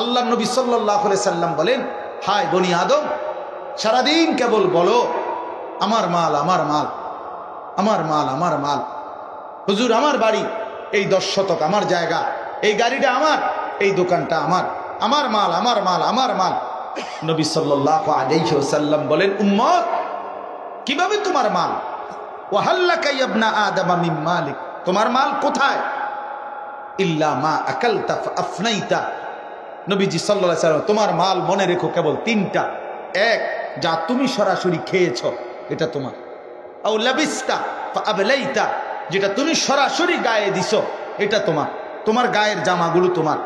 আল্লাহ নবী সাল্লাল্লাহু আলাইহি সাল্লাম বলেন, হায় বনি আদম, সারাদিন কেবল বলো আমার মাল, আমার মাল, আমার মাল, আমার মাল। হুজুর আমার বাড়ি, এই 10 শতক আমার জায়গা, এই গাড়িটা আমার, এই দোকানটা আমার, আমার মাল, আমার মাল, আমার মাল। নবী সাল্লাল্লাহু আলাইহি ওয়াসাল্লাম বলেন, উম্মত কিভাবে তোমার মাল? ওয়াহাল্লাকা ইবনা আদম মিন মালিক, তোমার মাল কোথায়? ইল্লা মা আকালতা ফাআফনাইতা। নবীজি সাল্লাল্লাহু আলাইহি ওয়াসাল্লাম, তোমার মাল মনে রেখো কেবল 3টা। এক, যা তুমি সরাসরি খেয়েছো এটা তোমার। আও লাবিস্তা ফাআবলাইতা, যেটা তুমি সরাসরি গায়ে দিছো এটা তোমার, তোমার গায়ের জামাগুলো তোমার।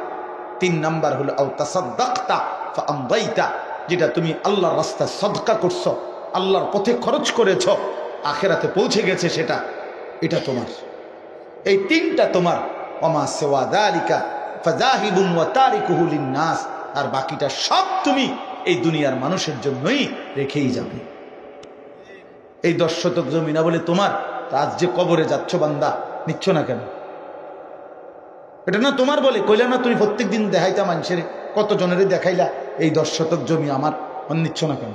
3 নাম্বার হলো আও তাসাদদাকতা ফাআমদাইতা, যেটা তুমি আল্লাহর রাস্তায় সদকা করছো, আল্লাহর পথে খরচ করেছো, আখিরাতে পৌঁছে গেছে সেটা, এটা তোমার। এই 3টা তোমার। ওমা সিওয়া যালিকা ফাযাহিবুন ওয়া তারিকুহু লিন-নাস, আর বাকিটা সব তুমি এই দুনিয়ার মানুষের জন্যই রেখেই যাবে। এই 10 শতক জমি না বলে তোমার, আজ যে কবরে যাচ্ছ বান্দা, নিচ্ছ না কেন? এটা না তোমার বলে কইলা না, তুমি প্রত্যেকদিন দেখাইতা মানুষের, কত জনেরই দেখাইলা এই 10 শতক জমি আমার, নিচ্ছ না কেন?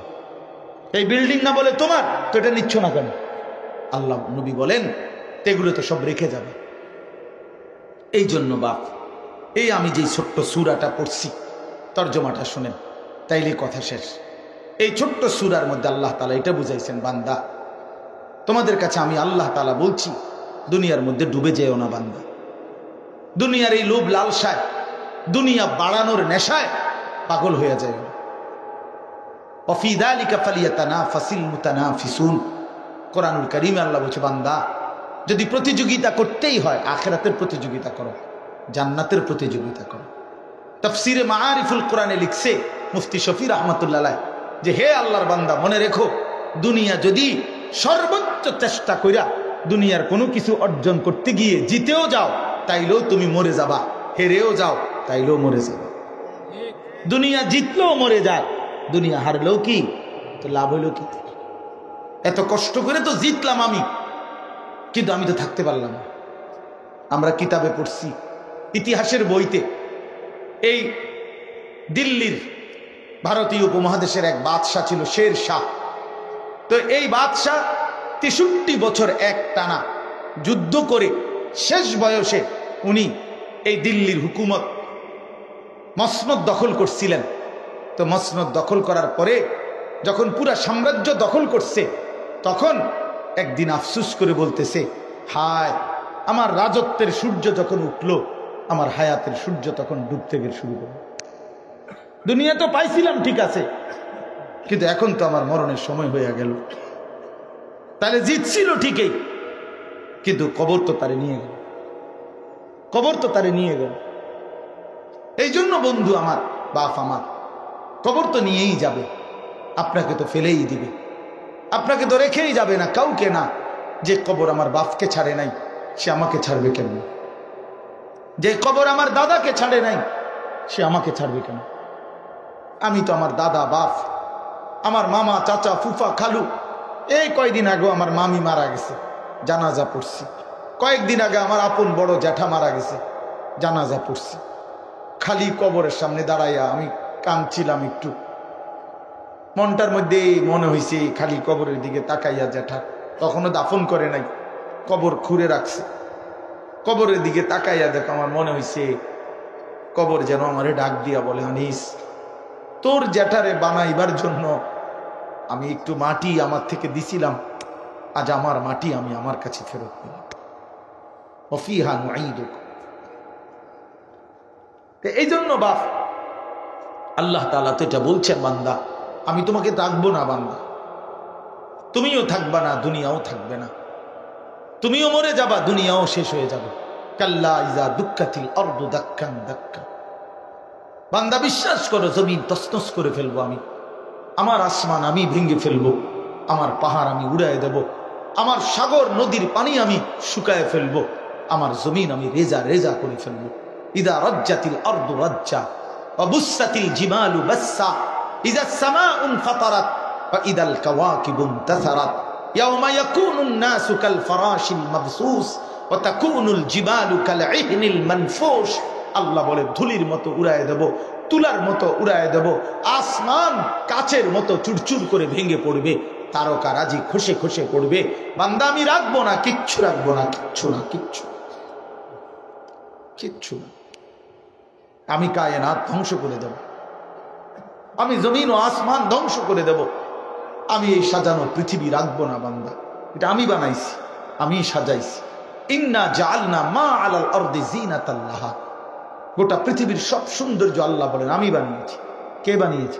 এই বিল্ডিং না বলে তোমার, তো এটা নিচ্ছ না কেন? আল্লাহ নবী বলেন এগুলো তো সব রেখে যাবে। এই জন্য বাপ, এই আমি যেই ছোট্ট সূরাটা পড়ছি তর্জমাটা শুনেন, তাইলে কথা শেষ। এই ছোট্ট সূরার মধ্যে আল্লাহ তাআলা এটা বুঝাইছেন, বান্দা তোমাদের কাছে আমি আল্লাহ তাআলা বলছি, দুনিয়ার মধ্যে ডুবে যেও না বান্দা। দুনিয়ার এই লোভ লালসায়, দুনিয়া বাড়ানোর নেশায় পাগল হয়ে যায়। ওয়াফি যালিকা ফালিয়াতানাফাসিল মুতানাফিসুন, কোরআনুল কারীমে আল্লাহ বলছে, বান্দা যদি প্রতিযোগিতা করতেই হয়, আখিরাতের প্রতিযোগিতা করো, জান্নাতের প্রতিযোগিতা করো। তাফসিরে মাআরিফুল কোরআনে লিখছে মুফতি শফি রাহমাতুল্লাহ আলাইহি, যে হে আল্লাহর বান্দা, মনে রেখো দুনিয়া যদি সর্বোচ্চ চেষ্টা কইরা দুনিয়ার কোনো কিছু অর্জন করতে গিয়ে জিতেও যাও, তাইলেও তুমি মরে যাবা, হেরেও যাও তাইলেও মরে যাবা। দুনিয়া জিতলেও মরে যায়, দুনিয়া হারলেও কি তো লাভ হইল কি? এত কষ্ট করে তো জিতলাম আমি, কিন্তু আমি তো থাকতে পারলাম না। আমরা কিতাবে পড়ছি, ইতিহাসের বইতে, এই দিল্লির ভারতীয় উপমহাদেশের এক বাদশাহ ছিল শের শাহ। তো এই বাদশাহ 63 বছর এক টানা যুদ্ধ করে শেষ বয়সে উনি এই দিল্লির হুকুমত মসনদ দখল করছিলেন। তো মসনদ দখল করার পরে যখন পুরা সাম্রাজ্য দখল করছে, তখন একদিন আফসুস করে বলতেছে, হায় আমার রাজত্বের সূর্য যখন উঠলো, আমার হায়াতের সূর্য তখন ডুবতে গেলে শুরু করলো। দুনিয়া তো পাইছিলাম ঠিক আছে, কিন্তু এখন তো আমার মরণের সময় হয়ে গেল। তাহলে জিতছিল ঠিকই, কিন্তু কবর তো তারে নিয়ে গেল, কবর তো তারে নিয়ে গেল। এই জন্য বন্ধু আমার, বাপ আমার, কবর তো নিয়েই যাবে, আপনাকে তো ফেলেই দিবে, আপনাকে তো রেখেই যাবে না, কাউকে না। যে কবর আমার বাপকে ছাড়ে নাই, সে আমাকে ছাড়বে কেন? যে কবর আমার দাদাকে ছাড়ে নাই, সে আমাকে ছাড়বে কেন? আমি তো আমার দাদা, বাপ, আমার মামা, চাচা, ফুফা, খালু, এই কয়েকদিন আগে আমার মামি মারা গেছে, জানাজা পড়ছি। কয়েকদিন আগে আমার আপন বড় জ্যাঠা মারা গেছে, জানাজা পড়ছি। খালি কবরের সামনে দাঁড়াইয়া আমি কাঁদছিলাম একটু, মনটার মধ্যে মনে হয়েছে খালি কবরের দিকে তাকাইয়া, জ্যাঠা তখনও দাফন করে নাই, কবর খুঁড়ে রাখছে। কবরের দিকে তাকাইয়া দেখো, আমার মনে হয়েছে কবর যেন আমারে ডাক দিয়া বলে, আনিস তোর জ্যাঠারে বানাইবার জন্য আমি একটু মাটি আমার থেকে দিছিলাম, আজ আমার মাটি আমি আমার কাছে ফেরত নিলাম। ওয়াফিহা নুঈদুক। এই জন্য বাপ, আল্লাহ তাআলা তো এটা বলছেন, বান্দা আমি তোমাকে রাখবো না বান্দা, তুমিও থাকবা না, দুনিয়াও থাকবে না, তুমিও মরে যাবা, দুনিয়াও শেষ হয়ে যাবে। কাল্লা ইযা দুক্কাতিল আরদু দাক্কান দাক্কা। বান্দা বিশ্বাস করো, জমিন তছনছ করে ফেলবো আমি, আমার আসমান আমি ভেঙে ফেলবো, আমার পাহাড় আমি উড়ায় দেব, আমার সাগর নদীর পানি আমি শুকায় ফেলবো, আমার জমিন আমি রেজা রেজা করে ফেলবো। ইদা রাজ্জাতিল আরদু রাজ্জা ওয়া বুসাতিল জিমালু বাসসা ইদা সামাউ ফাতারাত ওয়া ইদাল কাওয়াকিবু ইনতাসারাত ইয়াওমা ইয়াকুনুন নাসু কাল ফারাশিল মাবসুস ওয়া তাকুনুল জিবালু কাল ইহনিল মানফুশ। আল্লাহ বলে ধুলির মতো উড়ায় দেব, তুলার মতো উড়ায় দেব, আসমান কাচের মতো চুরচুর করে ভেঙে পড়বে, তারকারাজি খসে খসে পড়বে। বান্দা আমি রাখবো না, কিচ্ছু রাখবো না, কিচ্ছু না, কিচ্ছু কিচ্ছু না। আমি কায়নাত ধ্বংস করে দেব, আমি জমিন ও আসমান ধ্বংস করে দেব। আমি এই সাজানো পৃথিবী রাখবো না বান্দা, এটা আমি বানাইছি, আমি সাজাইছি। ইন্না জাআলনা মা আলাল আরদি জিনাতাল লাহা, গোটা পৃথিবীর সব সৌন্দর্য আল্লাহ বলেন আমি বানিয়েছি। কে বানিয়েছে?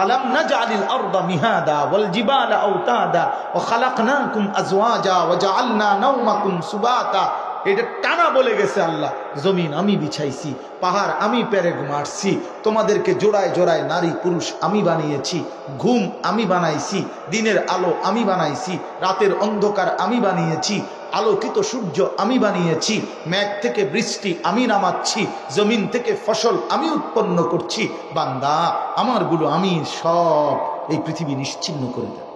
আলাম নাজআলিল আরদা মিহাদা ওয়াল জিবালা আওতাদা ওয়া খালাকনাকুম আজওয়াজা ওয়া জাআলনা নাওমাকুম সুবাতা। এটা টানা বলে গেছে আল্লাহ, জমিন আমি বিছাইছি, পাহাড় আমি পেরেক মারছি, তোমাদেরকে জোড়ায় জোড়ায় নারী পুরুষ আমি বানিয়েছি, ঘুম আমি বানাইছি, দিনের আলো আমি বানাইছি, রাতের অন্ধকার আমি বানিয়েছি, আলোকিত সূর্য আমি বানিয়েছি, মেঘ থেকে বৃষ্টি আমি নামাচ্ছি, জমিন থেকে ফসল আমি উৎপন্ন করছি। বান্দা আমারগুলো আমি সব এই পৃথিবী নিশ্চিহ্ন করে দেব।